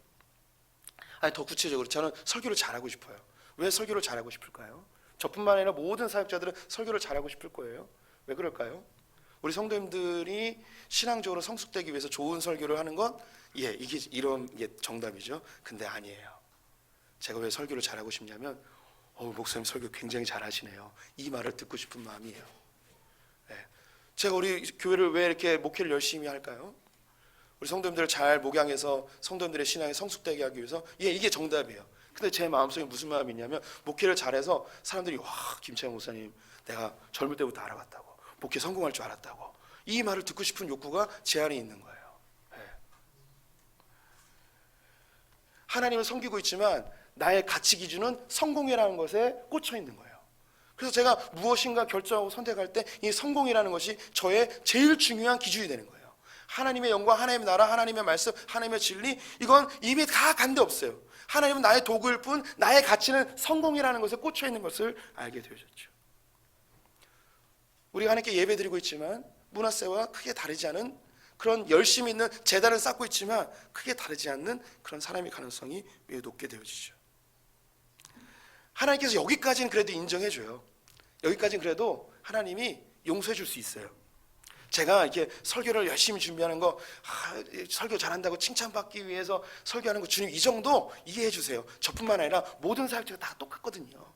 아니 더 구체적으로 저는 설교를 잘하고 싶어요. 왜 설교를 잘하고 싶을까요? 저뿐만 아니라 모든 사역자들은 설교를 잘하고 싶을 거예요. 왜 그럴까요? 우리 성도님들이 신앙적으로 성숙되기 위해서 좋은 설교를 하는 건 이게 정답이죠. 근데 아니에요. 제가 왜 설교를 잘하고 싶냐면 목사님 설교 굉장히 잘하시네요. 이 말을 듣고 싶은 마음이에요. 네. 제가 우리 교회를 왜 이렇게 목회를 열심히 할까요? 우리 성도님들을 잘 목양해서 성도님들의 신앙이 성숙되게 하기 위해서 이게 정답이에요. 근데 제 마음속에 무슨 마음이 있냐면 목회를 잘해서 사람들이 와 김창현 목사님 내가 젊을 때부터 알아봤다고 목회 성공할 줄 알았다고 이 말을 듣고 싶은 욕구가 제 안에 있는 거예요. 네. 하나님을 섬기고 있지만 나의 가치 기준은 성공이라는 것에 꽂혀 있는 거예요. 그래서 제가 무엇인가 결정하고 선택할 때 이 성공이라는 것이 저의 제일 중요한 기준이 되는 거예요. 하나님의 영광, 하나님의 나라, 하나님의 말씀, 하나님의 진리 이건 이미 다 간데 없어요. 하나님은 나의 도구일 뿐 나의 가치는 성공이라는 것에 꽂혀 있는 것을 알게 되어졌죠. 우리가 하나님께 예배드리고 있지만 므낫세와 크게 다르지 않은 그런 열심히 있는 재단을 쌓고 있지만 크게 다르지 않는 그런 사람의 가능성이 매우 높게 되어지죠. 하나님께서 여기까지는 그래도 인정해줘요. 여기까지는 그래도 하나님이 용서해 줄 수 있어요. 제가 이렇게 설교를 열심히 준비하는 거 설교 잘한다고 칭찬받기 위해서 설교하는 거 주님 이 정도 이해해 주세요. 저뿐만 아니라 모든 사역자가 다 똑같거든요.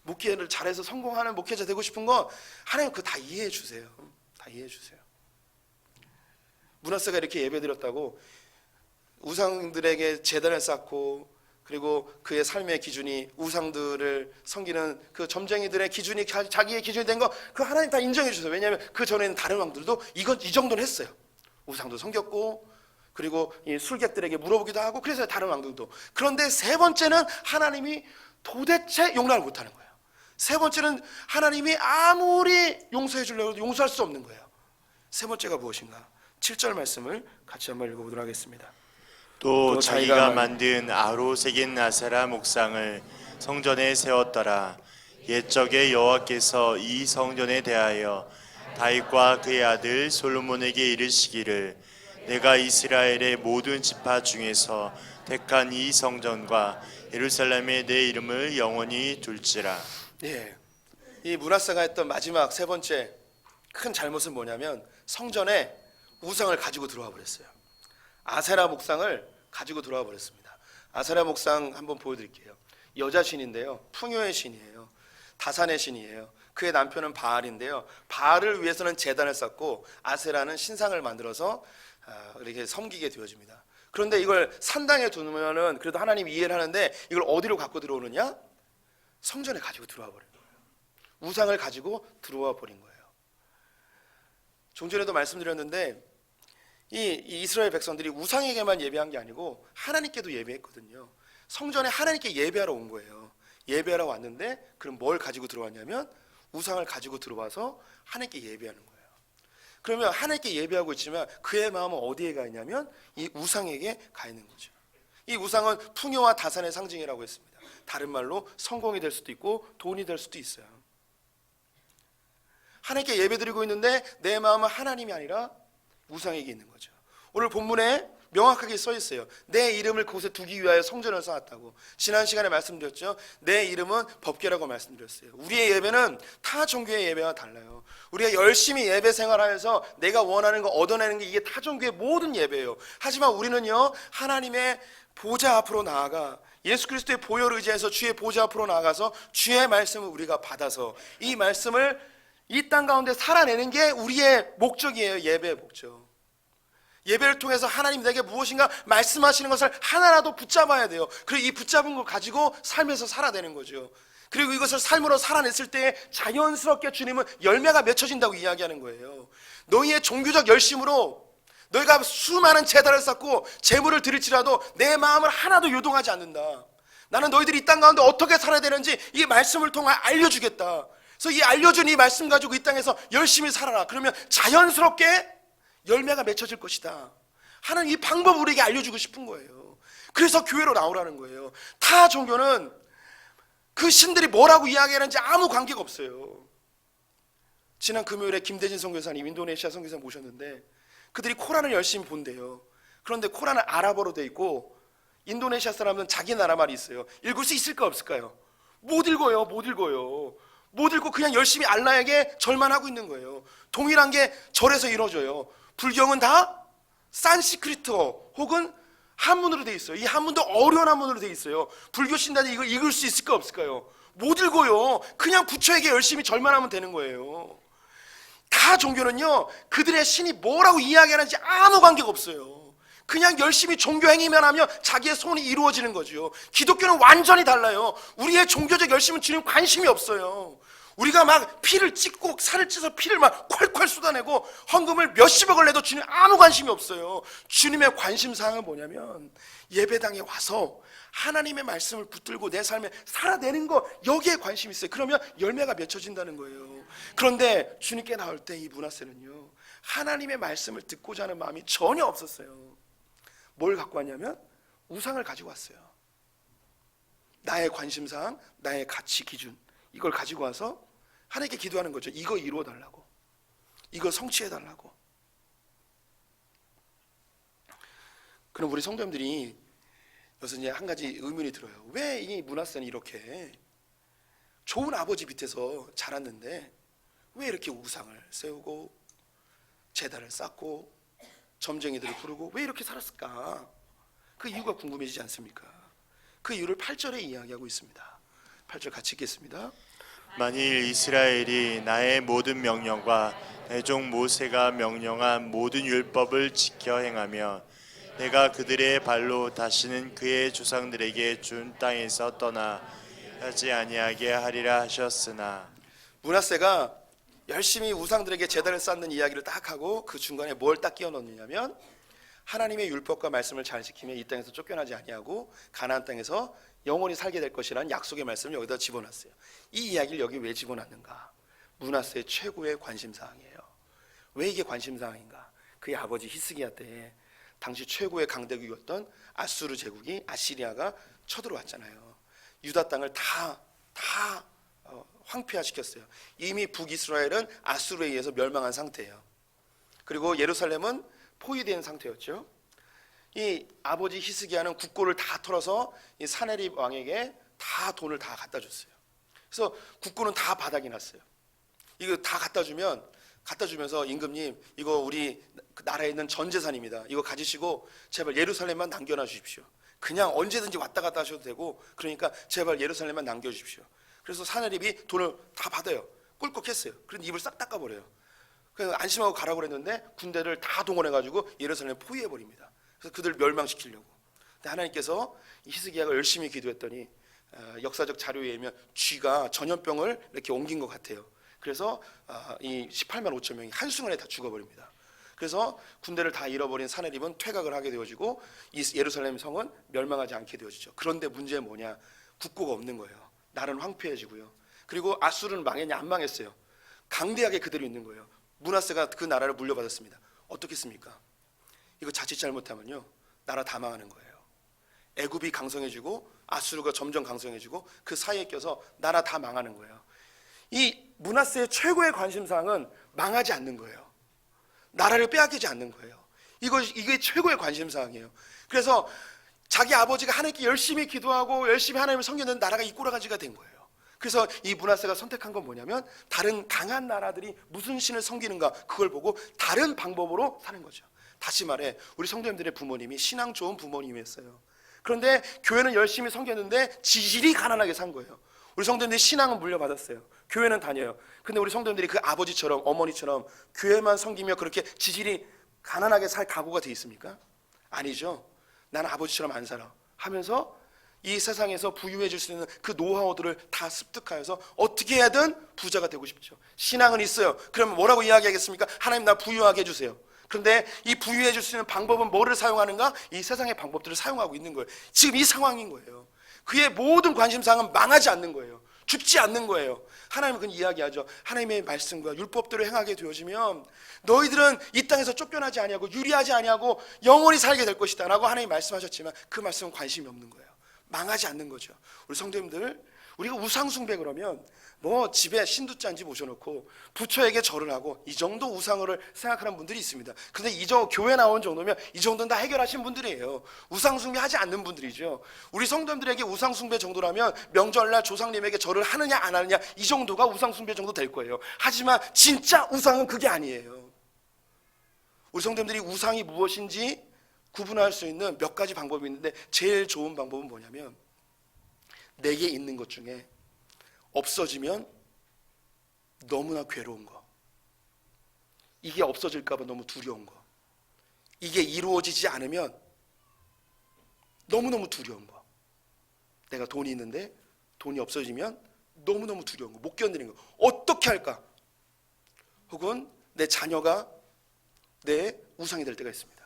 목회를 잘해서 성공하는 목회자 되고 싶은 거 하나님 그거 다 이해해 주세요. 다 이해해 주세요. 므낫세가 이렇게 예배드렸다고 우상들에게 제단을 쌓고 그리고 그의 삶의 기준이 우상들을 섬기는 그 점쟁이들의 기준이 자기의 기준이 된 거 그 하나님 다 인정해 주세요. 왜냐하면 그 전에는 다른 왕들도 이 정도는 했어요. 우상도 섬겼고 그리고 이 술객들에게 물어보기도 하고 그래서 다른 왕들도. 그런데 세 번째는 하나님이 도대체 용납을 못하는 거예요. 세 번째는 하나님이 아무리 용서해 주려고 해도 용서할 수 없는 거예요. 세 번째가 무엇인가? 7절 말씀을 같이 한번 읽어보도록 하겠습니다. 또 자기가 만든 아로 새긴 아세라 목상을 성전에 세웠더라. 옛적에 여호와께서 이 성전에 대하여 다윗과 그의 아들 솔로몬에게 이르시기를 내가 이스라엘의 모든 지파 중에서 택한 이 성전과 예루살렘에 내 이름을 영원히 둘지라. 예, 이 므낫세가 했던 마지막 세 번째 큰 잘못은 뭐냐면 성전에 우상을 가지고 들어와 버렸어요. 아세라 목상을 가지고 들어와 버렸습니다. 아세라 목상 한번 보여드릴게요. 여자 신인데요, 풍요의 신이에요. 다산의 신이에요. 그의 남편은 바알인데요, 바알을 위해서는 제단을 쌓고 아세라는 신상을 만들어서 이렇게 섬기게 되어집니다. 그런데 이걸 산당에 두면은 그래도 하나님이 이해를 하는데 이걸 어디로 갖고 들어오느냐? 성전에 가지고 들어와 버린 거예요. 우상을 가지고 들어와 버린 거예요. 종전에도 말씀드렸는데 이 이스라엘 백성들이 우상에게만 예배한 게 아니고 하나님께도 예배했거든요. 성전에 하나님께 예배하러 온 거예요. 예배하러 왔는데 그럼 뭘 가지고 들어왔냐면 우상을 가지고 들어와서 하나님께 예배하는 거예요. 그러면 하나님께 예배하고 있지만 그의 마음은 어디에 가 있냐면 이 우상에게 가 있는 거죠. 이 우상은 풍요와 다산의 상징이라고 했습니다. 다른 말로 성공이 될 수도 있고 돈이 될 수도 있어요. 하나님께 예배드리고 있는데 내 마음은 하나님이 아니라 우상에게 있는 거죠. 오늘 본문에 명확하게 써 있어요. 내 이름을 그곳에 두기 위하여 성전을 쌓았다고. 지난 시간에 말씀드렸죠. 내 이름은 법궤라고 말씀드렸어요. 우리의 예배는 타 종교의 예배와 달라요. 우리가 열심히 예배 생활하여서 내가 원하는 거 얻어내는 게 이게 타 종교의 모든 예배예요. 하지만 우리는요, 하나님의 보좌 앞으로 나아가 예수 그리스도의 보혈을 의지해서 주의 보좌 앞으로 나아가서 주의 말씀을 우리가 받아서 이 말씀을 이 땅 가운데 살아내는 게 우리의 목적이에요. 예배의 목적. 예배를 통해서 하나님 내게 무엇인가 말씀하시는 것을 하나라도 붙잡아야 돼요. 그리고 이 붙잡은 걸 가지고 삶에서 살아내는 거죠. 그리고 이것을 삶으로 살아냈을 때 자연스럽게 주님은 열매가 맺혀진다고 이야기하는 거예요. 너희의 종교적 열심으로 너희가 수많은 제단을 쌓고 제물을 드릴지라도 내 마음을 하나도 요동하지 않는다. 나는 너희들이 이 땅 가운데 어떻게 살아야 되는지 이 말씀을 통해 알려주겠다. 그래서 이 알려준 이 말씀 가지고 이 땅에서 열심히 살아라. 그러면 자연스럽게 열매가 맺혀질 것이다. 하나님 이 방법을 우리에게 알려주고 싶은 거예요. 그래서 교회로 나오라는 거예요. 타 종교는 그 신들이 뭐라고 이야기하는지 아무 관계가 없어요. 지난 금요일에 김대진 선교사님 인도네시아 선교사 모셨는데 그들이 코란을 열심히 본대요. 그런데 코란은 아랍어로 돼 있고 인도네시아 사람은 자기 나라 말이 있어요. 읽을 수 있을까 없을까요? 못 읽어요. 못 읽고 그냥 열심히 알라에게 절만 하고 있는 거예요. 동일한 게 절에서 이루어져요. 불경은 다 산스크리트어 혹은 한문으로 돼 있어요. 이 한문도 어려운 한문으로 돼 있어요. 불교 신단이 이걸 읽을 수 있을까 없을까요? 못 읽어요. 그냥 부처에게 열심히 절만 하면 되는 거예요. 다 종교는요, 그들의 신이 뭐라고 이야기하는지 아무 관계가 없어요. 그냥 열심히 종교 행위만 하면 자기의 소원이 이루어지는 거죠. 기독교는 완전히 달라요. 우리의 종교적 열심은 주님 관심이 없어요. 우리가 막 피를 찢고 살을 찢어서 피를 막 콸콸 쏟아내고 헌금을 몇십억을 내도 주님 아무 관심이 없어요. 주님의 관심사항은 뭐냐면 예배당에 와서 하나님의 말씀을 붙들고 내 삶에 살아내는 거, 여기에 관심이 있어요. 그러면 열매가 맺혀진다는 거예요. 그런데 주님께 나올 때 이 므낫세는요, 하나님의 말씀을 듣고자 하는 마음이 전혀 없었어요. 뭘 갖고 왔냐면 우상을 가지고 왔어요. 나의 관심사항, 나의 가치 기준, 이걸 가지고 와서 하나님께 기도하는 거죠. 이거 이루어달라고, 이거 성취해달라고. 그럼 우리 성도님들이 여기서 이제 한 가지 의문이 들어요. 왜 이 므낫세는 이렇게 좋은 아버지 밑에서 자랐는데 왜 이렇게 우상을 세우고 제단을 쌓고 점쟁이들을 부르고 왜 이렇게 살았을까? 그 이유가 궁금해지지 않습니까? 그 이유를 8절에 이야기하고 있습니다. 8절 같이 읽겠습니다. 만일 이스라엘이 나의 모든 명령과 내 종 모세가 명령한 모든 율법을 지켜 행하며 내가 그들의 발로 다시는 그의 조상들에게 준 땅에서 떠나 하지 아니하게 하리라 하셨으나. 므낫세가 열심히 우상들에게 제단을 쌓는 이야기를 딱 하고 그 중간에 뭘 딱 끼워 넣느냐면 하나님의 율법과 말씀을 잘 지키며 이 땅에서 쫓겨나지 아니하고 가나안 땅에서 영원히 살게 될 것이라는 약속의 말씀을 여기다 집어넣었어요. 이 이야기를 여기 왜 집어넣는가? 므낫세의 최고의 관심사항이에요. 왜 이게 관심사항인가? 그의 아버지 히스기야 때 당시 최고의 강대국이었던 아수르 제국이, 아시리아가 쳐들어왔잖아요. 유다 땅을 다 황폐화시켰어요. 이미 북이스라엘은 아수르에 의해서 멸망한 상태예요. 그리고 예루살렘은 포위된 상태였죠. 이 아버지 히스기야는 국고를 다 털어서 이 사네립 왕에게 다 돈을 다 갖다 줬어요. 그래서 국고는 다 바닥이 났어요. 이거 다 갖다 주면서 임금님, 이거 우리 나라에 있는 전 재산입니다. 이거 가지시고 제발 예루살렘만 남겨놔 주십시오. 그냥 언제든지 왔다 갔다 하셔도 되고, 그러니까 제발 예루살렘만 남겨주십시오. 그래서 사네립이 돈을 다 받아요. 꿀꺽했어요. 그런데 입을 싹 닦아버려요. 그래서 안심하고 가라고 그랬는데 군대를 다 동원해가지고 예루살렘 포위해버립니다. 그래서 그들을 멸망시키려고. 근데 하나님께서 히스기야가 열심히 기도했더니 역사적 자료에 의하면 쥐가 전염병을 이렇게 옮긴 것 같아요. 그래서 이 18만 5천 명이 한순간에 다 죽어버립니다. 그래서 군대를 다 잃어버린 사네립은 퇴각을 하게 되어지고 이 예루살렘 성은 멸망하지 않게 되어지죠. 그런데 문제는 뭐냐? 국고가 없는 거예요. 나라는 황폐해지고요. 그리고 아수르는 망했냐? 안 망했어요. 강대하게 그대로 있는 거예요. 므낫세가 그 나라를 물려받았습니다. 어떻겠습니까? 이거 자칫 잘못하면요, 나라 다 망하는 거예요. 애굽이 강성해지고 아수르가 점점 강성해지고 그 사이에 껴서 나라 다 망하는 거예요. 이 므낫세의 최고의 관심사항은 망하지 않는 거예요. 나라를 빼앗기지 않는 거예요. 이게 최고의 관심사항이에요. 그래서 자기 아버지가 하나님께 열심히 기도하고 열심히 하나님을 섬겼는데 나라가 이 꼬라가지가 된 거예요. 그래서 이 므낫세가 선택한 건 뭐냐면, 다른 강한 나라들이 무슨 신을 섬기는가 그걸 보고 다른 방법으로 사는 거죠. 다시 말해, 우리 성도님들의 부모님이 신앙 좋은 부모님이었어요. 그런데 교회는 열심히 섬겼는데 지질이 가난하게 산 거예요. 우리 성도님들이 신앙은 물려받았어요. 교회는 다녀요. 근데 우리 성도님들이 그 아버지처럼 어머니처럼 교회만 섬기며 그렇게 지질이 가난하게 살 각오가 돼 있습니까? 아니죠. 나는 아버지처럼 안 살아 하면서 이 세상에서 부유해질 수 있는 그 노하우들을 다 습득하여서 어떻게 해야든 부자가 되고 싶죠. 신앙은 있어요. 그러면 뭐라고 이야기하겠습니까? 하나님 나 부유하게 해주세요. 그런데 이 부유해질 수 있는 방법은 뭐를 사용하는가? 이 세상의 방법들을 사용하고 있는 거예요. 지금 이 상황인 거예요. 그의 모든 관심사항은 망하지 않는 거예요. 죽지 않는 거예요. 하나님은 그건 이야기하죠. 하나님의 말씀과 율법대로 행하게 되어지면 너희들은 이 땅에서 쫓겨나지 아니하고 유리하지 아니하고 영원히 살게 될 것이다 라고 하나님이 말씀하셨지만 그 말씀은 관심이 없는 거예요. 망하지 않는 거죠. 우리 성도님들, 우리가 우상숭배 그러면 뭐 집에 신두짠지 모셔놓고 부처에게 절을 하고 이 정도 우상을 생각하는 분들이 있습니다. 근데 교회 나온 정도면 이 정도는 다 해결하신 분들이에요. 우상숭배 하지 않는 분들이죠. 우리 성도님들에게 우상숭배 정도라면 명절날 조상님에게 절을 하느냐 안 하느냐 이 정도가 우상숭배 정도 될 거예요. 하지만 진짜 우상은 그게 아니에요. 우리 성도님들이 우상이 무엇인지 구분할 수 있는 몇 가지 방법이 있는데, 제일 좋은 방법은 뭐냐면, 내게 있는 것 중에 없어지면 너무나 괴로운 거, 이게 없어질까 봐 너무 두려운 거, 이게 이루어지지 않으면 너무너무 두려운 거, 내가 돈이 있는데 돈이 없어지면 너무너무 두려운 거, 못 견디는 거, 어떻게 할까? 혹은 내 자녀가 내 우상이 될 때가 있습니다.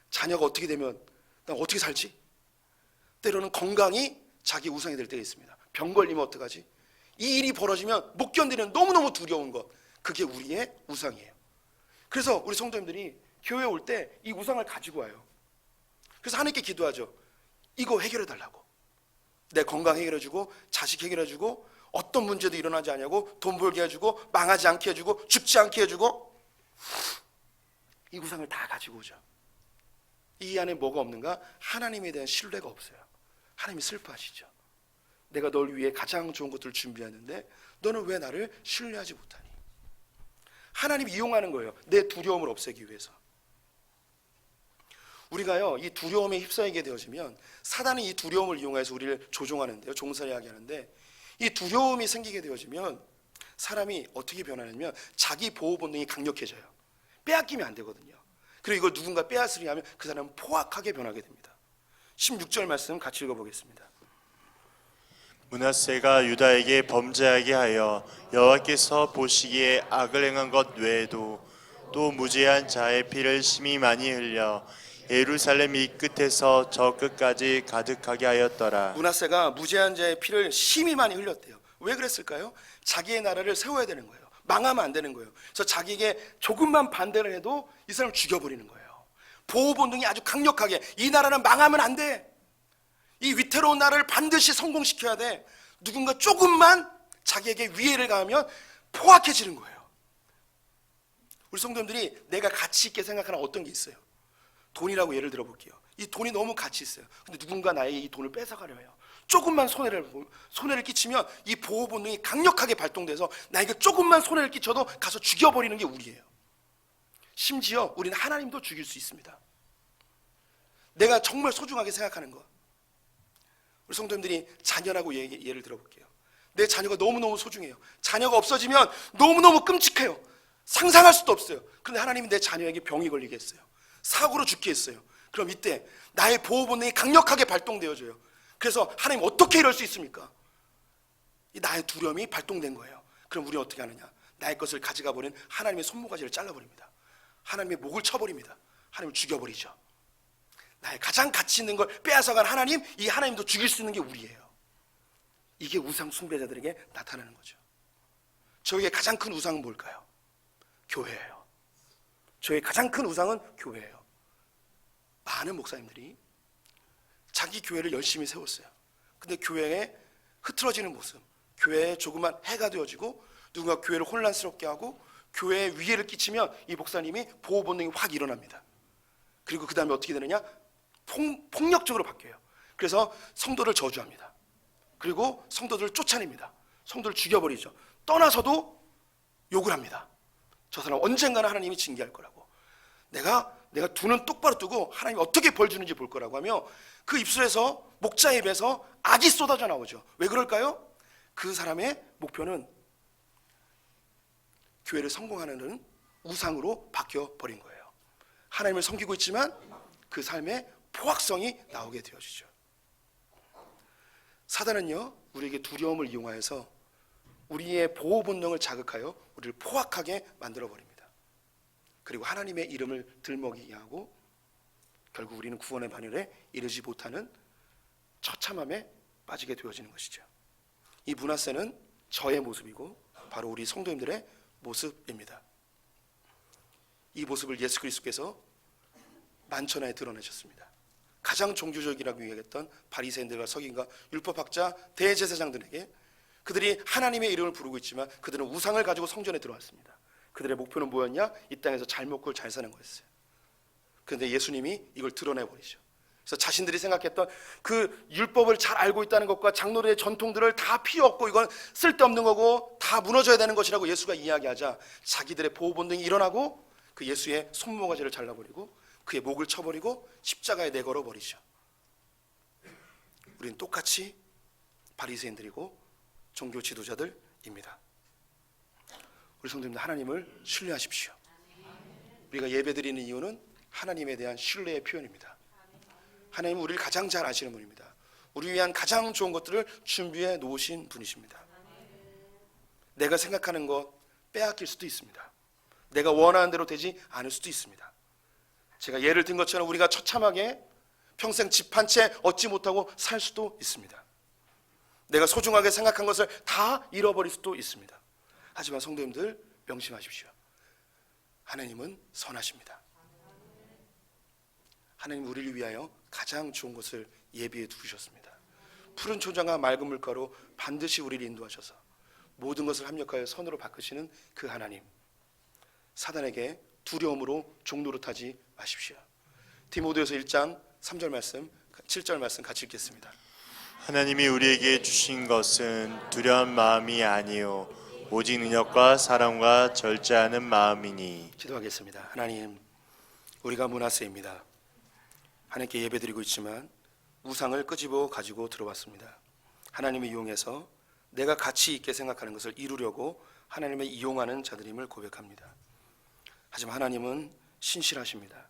자녀가 어떻게 되면 난 어떻게 살지? 때로는 건강이 자기 우상이 될 때가 있습니다. 병 걸리면 어떡하지? 이 일이 벌어지면 못 견디는 너무너무 두려운 것, 그게 우리의 우상이에요. 그래서 우리 성도님들이 교회에 올 때 이 우상을 가지고 와요. 그래서 하나님께 기도하죠. 이거 해결해 달라고. 내 건강 해결해주고 자식 해결해주고 어떤 문제도 일어나지 않냐고, 돈 벌게 해주고 망하지 않게 해주고 죽지 않게 해주고, 이 우상을 다 가지고 오죠. 이 안에 뭐가 없는가? 하나님에 대한 신뢰가 없어요. 하나님이 슬퍼하시죠. 내가 널 위해 가장 좋은 것들을 준비하는데 너는 왜 나를 신뢰하지 못하니? 하나님이 이용하는 거예요. 내 두려움을 없애기 위해서. 우리가요, 이 두려움에 휩싸이게 되어지면 사단이 이 두려움을 이용해서 우리를 조종하는데요, 종살이하게 하는데, 이 두려움이 생기게 되어지면 사람이 어떻게 변하냐면 자기 보호 본능이 강력해져요. 빼앗기면 안 되거든요. 그리고 이걸 누군가 빼앗으려 하면 그 사람은 포악하게 변하게 됩니다. 16절 말씀 같이 읽어보겠습니다. 므낫세가 유다에게 범죄하게 하여 여호와께서 보시기에 악을 행한 것 외에도 또 무죄한 자의 피를 심히 많이 흘려 예루살렘 이 끝에서 저 끝까지 가득하게 하였더라. 므낫세가 무죄한 자의 피를 심히 많이 흘렸대요. 왜 그랬을까요? 자기의 나라를 세워야 되는 거예요. 망하면 안 되는 거예요. 그래서 자기에게 조금만 반대를 해도 이 사람을 죽여버리는 거예요. 보호 본능이 아주 강력하게, 이 나라는 망하면 안 돼. 이 위태로운 나라를 반드시 성공시켜야 돼. 누군가 조금만 자기에게 위해를 가하면 포악해지는 거예요. 우리 성도님들이 내가 가치 있게 생각하는 어떤 게 있어요. 돈이라고 예를 들어 볼게요. 이 돈이 너무 가치 있어요. 근데 누군가 나의 이 돈을 뺏어가려 해요. 조금만 손해를 끼치면 이 보호 본능이 강력하게 발동돼서 나에게 조금만 손해를 끼쳐도 가서 죽여버리는 게 우리예요. 심지어 우리는 하나님도 죽일 수 있습니다. 내가 정말 소중하게 생각하는 것. 우리 성도님들이 자녀라고 예를 들어볼게요. 내 자녀가 너무너무 소중해요. 자녀가 없어지면 너무너무 끔찍해요. 상상할 수도 없어요. 그런데 하나님이 내 자녀에게 병이 걸리게 했어요. 사고로 죽게 했어요. 그럼 이때 나의 보호 본능이 강력하게 발동되어져요. 그래서 하나님 어떻게 이럴 수 있습니까? 이 나의 두려움이 발동된 거예요. 그럼 우리는 어떻게 하느냐? 나의 것을 가져가 버린 하나님의 손모가지를 잘라버립니다. 하나님의 목을 쳐버립니다. 하나님을 죽여버리죠. 나의 가장 가치 있는 걸 빼앗아간 하나님, 이 하나님도 죽일 수 있는 게 우리예요. 이게 우상 숭배자들에게 나타나는 거죠. 저에게 가장 큰 우상은 뭘까요? 교회예요. 저의 가장 큰 우상은 교회예요. 많은 목사님들이 자기 교회를 열심히 세웠어요. 근데 교회에 흐트러지는 모습, 교회에 조그만 해가 되어지고 누군가 교회를 혼란스럽게 하고 교회에 위해를 끼치면 이 목사님이 보호 본능이 확 일어납니다. 그리고 그 다음에 어떻게 되느냐? 폭력적으로 바뀌어요. 그래서 성도를 저주합니다. 그리고 성도들을 쫓아냅니다. 성도를 죽여버리죠. 떠나서도 욕을 합니다. 저 사람 언젠가는 하나님이 징계할 거라고. 내가 두 눈 똑바로 뜨고 하나님이 어떻게 벌 주는지 볼 거라고 하며 그 입술에서, 목자의 입에서 악이 쏟아져 나오죠. 왜 그럴까요? 그 사람의 목표는 교회를 성공하는 우상으로 바뀌어 버린 거예요. 하나님을 섬기고 있지만 그 삶에 포악성이 나오게 되어지죠. 사단은요, 우리에게 두려움을 이용하여서 우리의 보호 본능을 자극하여 우리를 포악하게 만들어 버립니다. 그리고 하나님의 이름을 들먹이게 하고 결국 우리는 구원의 반열에 이르지 못하는 처참함에 빠지게 되어지는 것이죠. 이 므낫세는 저의 모습이고 바로 우리 성도님들의 모습입니다. 이 모습을 예수 그리스도께서 만천하에 드러내셨습니다. 가장 종교적이라고 얘기했던 바리새인들과 서기관과 율법학자, 대제사장들에게 그들이 하나님의 이름을 부르고 있지만 그들은 우상을 가지고 성전에 들어왔습니다. 그들의 목표는 뭐였냐? 이 땅에서 잘 먹고 잘 사는 거였어요. 그런데 예수님이 이걸 드러내버리죠. 그래서 자신들이 생각했던 그 율법을 잘 알고 있다는 것과 장로들의 전통들을 다 필요 없고 이건 쓸데없는 거고 다 무너져야 되는 것이라고 예수가 이야기하자 자기들의 보호 본능이 일어나고 그 예수의 손모가지를 잘라버리고 그의 목을 쳐버리고 십자가에 내걸어 버리죠. 우리는 똑같이 바리새인들이고 종교 지도자들입니다. 우리 성도님들, 하나님을 신뢰하십시오. 우리가 예배드리는 이유는 하나님에 대한 신뢰의 표현입니다. 하나님은 우리를 가장 잘 아시는 분입니다. 우리 위한 가장 좋은 것들을 준비해 놓으신 분이십니다. 내가 생각하는 것 빼앗길 수도 있습니다. 내가 원하는 대로 되지 않을 수도 있습니다. 제가 예를 든 것처럼 우리가 처참하게 평생 집 한 채 얻지 못하고 살 수도 있습니다. 내가 소중하게 생각한 것을 다 잃어버릴 수도 있습니다. 하지만 성도님들, 명심하십시오. 하나님은 선하십니다. 하나님 우리를 위하여 가장 좋은 것을 예비해 두셨습니다. 푸른 초장과 맑은 물가로 반드시 우리를 인도하셔서 모든 것을 합력하여 선으로 바꾸시는 그 하나님, 사단에게 두려움으로 종노릇하지 마십시오. 디모데후서 1장 3절 말씀, 7절 말씀 같이 읽겠습니다. 하나님이 우리에게 주신 것은 두려운 마음이 아니요 오직 능력과 사랑과 절제하는 마음이니. 기도하겠습니다. 하나님, 우리가 므낫세입니다. 하나님께 예배드리고 있지만 우상을 끄집어 가지고 들어왔습니다. 하나님을 이용해서 내가 가치 있게 생각하는 것을 이루려고 하나님을 이용하는 자들임을 고백합니다. 하지만 하나님은 신실하십니다.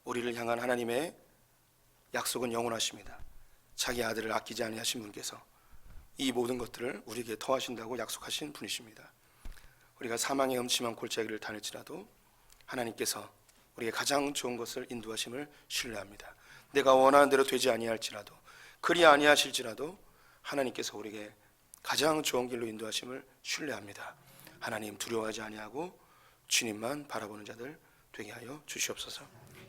우리를 향한 하나님의 약속은 영원하십니다. 자기 아들을 아끼지 아니하신 분께서 이 모든 것들을 우리에게 더하신다고 약속하신 분이십니다. 우리가 사망의 음침한 골짜기를 다닐지라도 하나님께서 우리에게 가장 좋은 것을 인도하심을 신뢰합니다. 내가 원하는 대로 되지 아니할지라도, 그리 아니하실지라도 하나님께서 우리에게 가장 좋은 길로 인도하심을 신뢰합니다. 하나님, 두려워하지 아니하고 주님만 바라보는 자들 되게 하여 주시옵소서.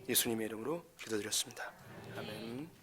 예수님의 이름으로 기도드렸습니다. 아멘.